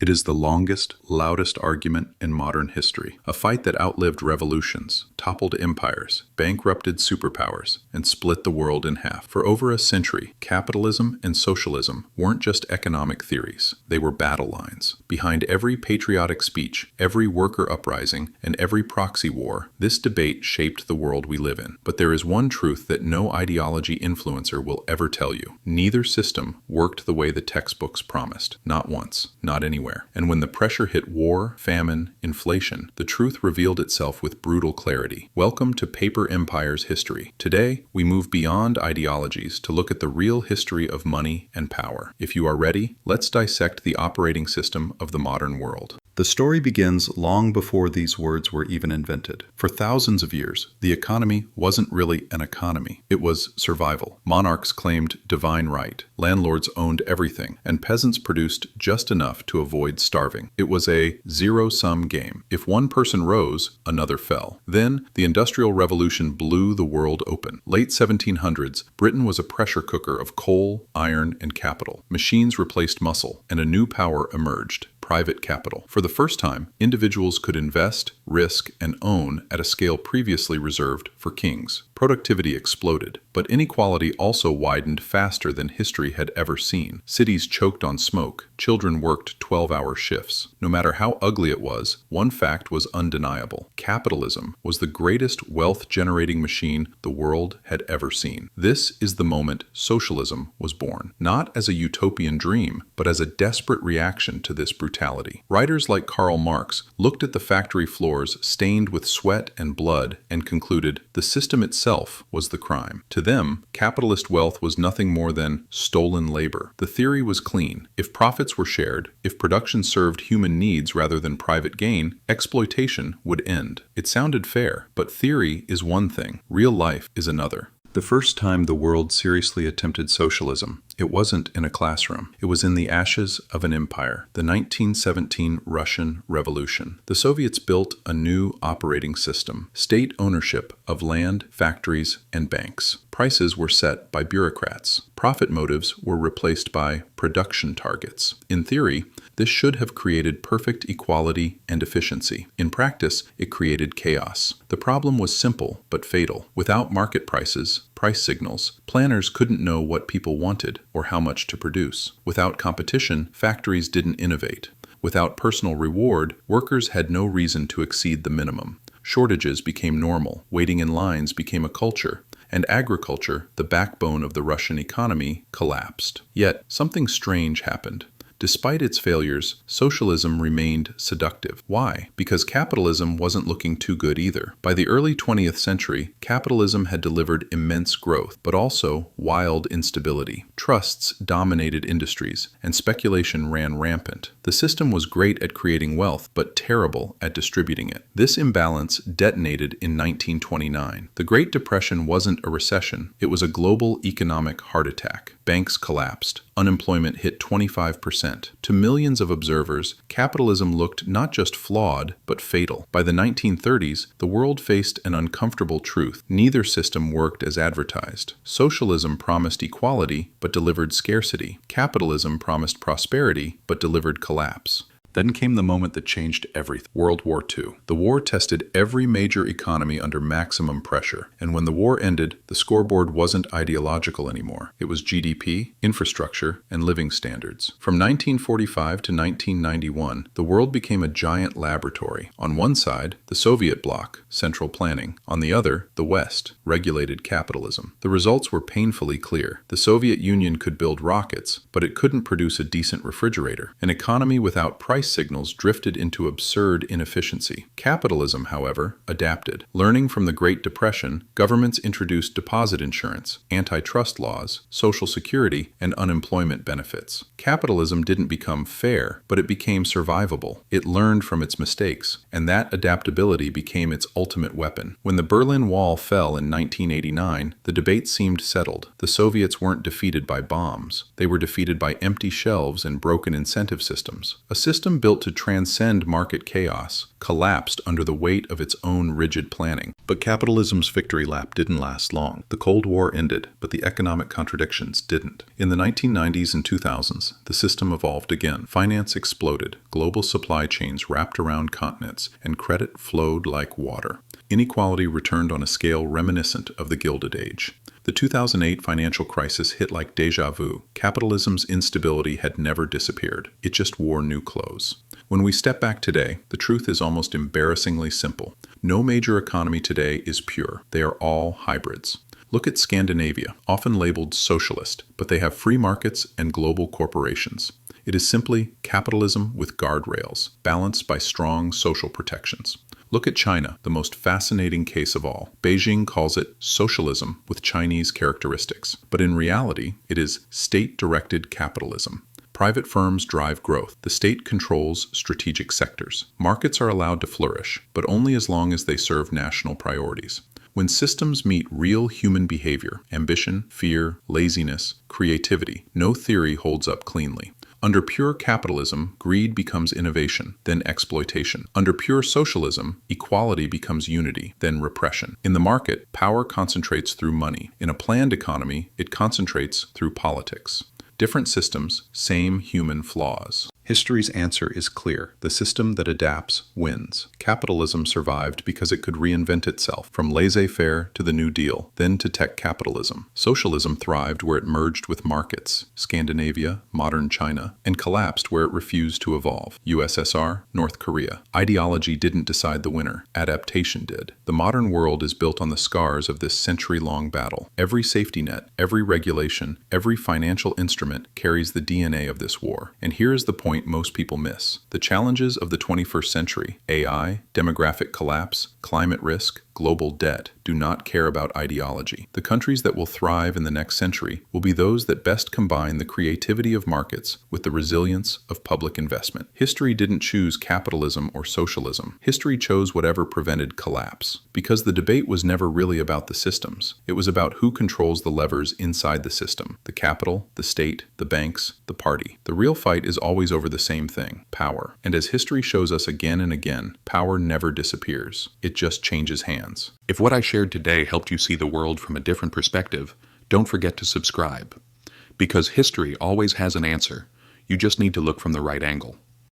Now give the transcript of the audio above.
It is the longest, loudest argument in modern history, a fight that outlived revolutions, toppled empires, bankrupted superpowers, and split the world in half. For over a century, capitalism and socialism weren't just economic theories, they were battle lines. Behind every patriotic speech, every worker uprising, and every proxy war, this debate shaped the world we live in. But there is one truth that no ideology influencer will ever tell you. Neither system worked the way the textbooks promised. Not once, not anywhere. And when the pressure hit war, famine, inflation, the truth revealed itself with brutal clarity. Welcome to Paper Empire's history. Today, we move beyond ideologies to look at the real history of money and power. If you are ready, let's dissect the operating system of the modern world. The story begins long before these words were even invented. For thousands of years, the economy wasn't really an economy. It was survival. Monarchs claimed divine right, landlords owned everything, and peasants produced just enough to avoid starving. It was a zero-sum game. If one person rose, another fell. Then, the Industrial Revolution blew the world open. Late 1700s, Britain was a pressure cooker of coal, iron, and capital. Machines replaced muscle, and a new power emerged. Private capital. For the first time, individuals could invest, risk, and own at a scale previously reserved for kings. Productivity exploded, but inequality also widened faster than history had ever seen. Cities choked on smoke. Children worked 12-hour shifts. No matter how ugly it was, one fact was undeniable. Capitalism was the greatest wealth-generating machine the world had ever seen. This is the moment socialism was born. Not as a utopian dream, but as a desperate reaction to this brutality. Writers like Karl Marx looked at the factory floors stained with sweat and blood and concluded the system itself was the crime. To them, capitalist wealth was nothing more than stolen labor. The theory was clean. If profits were shared, if production served human needs rather than private gain, exploitation would end. It sounded fair, but theory is one thing, real life is another. The first time the world seriously attempted socialism, it wasn't in a classroom. It was in the ashes of an empire, the 1917 Russian Revolution. The Soviets built a new operating system, state ownership of land, factories, and banks. Prices were set by bureaucrats. Profit motives were replaced by production targets. In theory, this should have created perfect equality and efficiency. In practice, it created chaos. The problem was simple but fatal. Without market prices, price signals, planners couldn't know what people wanted or how much to produce. Without competition, factories didn't innovate. Without personal reward, workers had no reason to exceed the minimum. Shortages became normal, waiting in lines became a culture, and agriculture, the backbone of the Russian economy, collapsed. Yet, something strange happened. Despite its failures, socialism remained seductive. Why? Because capitalism wasn't looking too good either. By the early 20th century, capitalism had delivered immense growth, but also wild instability. Trusts dominated industries, and speculation ran rampant. The system was great at creating wealth, but terrible at distributing it. This imbalance detonated in 1929. The Great Depression wasn't a recession, it was a global economic heart attack. Banks collapsed. Unemployment hit 25%. To millions of observers, capitalism looked not just flawed, but fatal. By the 1930s, the world faced an uncomfortable truth. Neither system worked as advertised. Socialism promised equality, but delivered scarcity. Capitalism promised prosperity, but delivered collapse. Then came the moment that changed everything. World War II. The war tested every major economy under maximum pressure, and when the war ended, the scoreboard wasn't ideological anymore. It was GDP, infrastructure, and living standards. From 1945 to 1991, the world became a giant laboratory. On one side, the Soviet bloc, central planning. On the other, the West, regulated capitalism. The results were painfully clear. The Soviet Union could build rockets, but it couldn't produce a decent refrigerator. An economy without price signals drifted into absurd inefficiency. Capitalism, however, adapted. Learning from the Great Depression, governments introduced deposit insurance, antitrust laws, social security, and unemployment benefits. Capitalism didn't become fair, but it became survivable. It learned from its mistakes, and that adaptability became its ultimate weapon. When the Berlin Wall fell in 1989, the debate seemed settled. The Soviets weren't defeated by bombs. They were defeated by empty shelves and broken incentive systems. A system system built to transcend market chaos collapsed under the weight of its own rigid planning. But capitalism's victory lap didn't last long. The Cold War ended, but the economic contradictions didn't. In the 1990s and 2000s, the system evolved again. Finance exploded, global supply chains wrapped around continents, and credit flowed like water. Inequality returned on a scale reminiscent of the Gilded Age. The 2008 financial crisis hit like déjà vu. Capitalism's instability had never disappeared. It just wore new clothes. When we step back today, the truth is almost embarrassingly simple. No major economy today is pure. They are all hybrids. Look at Scandinavia, often labeled socialist, but they have free markets and global corporations. It is simply capitalism with guardrails, balanced by strong social protections. Look at China, the most fascinating case of all. Beijing calls it socialism with Chinese characteristics, but in reality, it is state-directed capitalism. Private firms drive growth. The state controls strategic sectors. Markets are allowed to flourish, but only as long as they serve national priorities. When systems meet real human behavior, ambition, fear, laziness, creativity, no theory holds up cleanly. Under pure capitalism, greed becomes innovation, then exploitation. Under pure socialism, equality becomes unity, then repression. In the market, power concentrates through money. In a planned economy, it concentrates through politics. Different systems, same human flaws. History's answer is clear. The system that adapts wins. Capitalism survived because it could reinvent itself, from laissez-faire to the New Deal, then to tech capitalism. Socialism thrived where it merged with markets, Scandinavia, modern China, and collapsed where it refused to evolve, USSR, North Korea. Ideology didn't decide the winner. Adaptation did. The modern world is built on the scars of this century-long battle. Every safety net, every regulation, every financial instrument carries the DNA of this war. And here is the point most people miss. The challenges of the 21st century, AI, demographic collapse, climate risk, global debt, do not care about ideology. The countries that will thrive in the next century will be those that best combine the creativity of markets with the resilience of public investment. History didn't choose capitalism or socialism. History chose whatever prevented collapse. Because the debate was never really about the systems. It was about who controls the levers inside the system: the capital, the state, the banks, the party. The real fight is always over the same thing: power. And as history shows us again and again, power never disappears. It just changes hands. If what I shared today helped you see the world from a different perspective, don't forget to subscribe. Because history always has an answer. You just need to look from the right angle.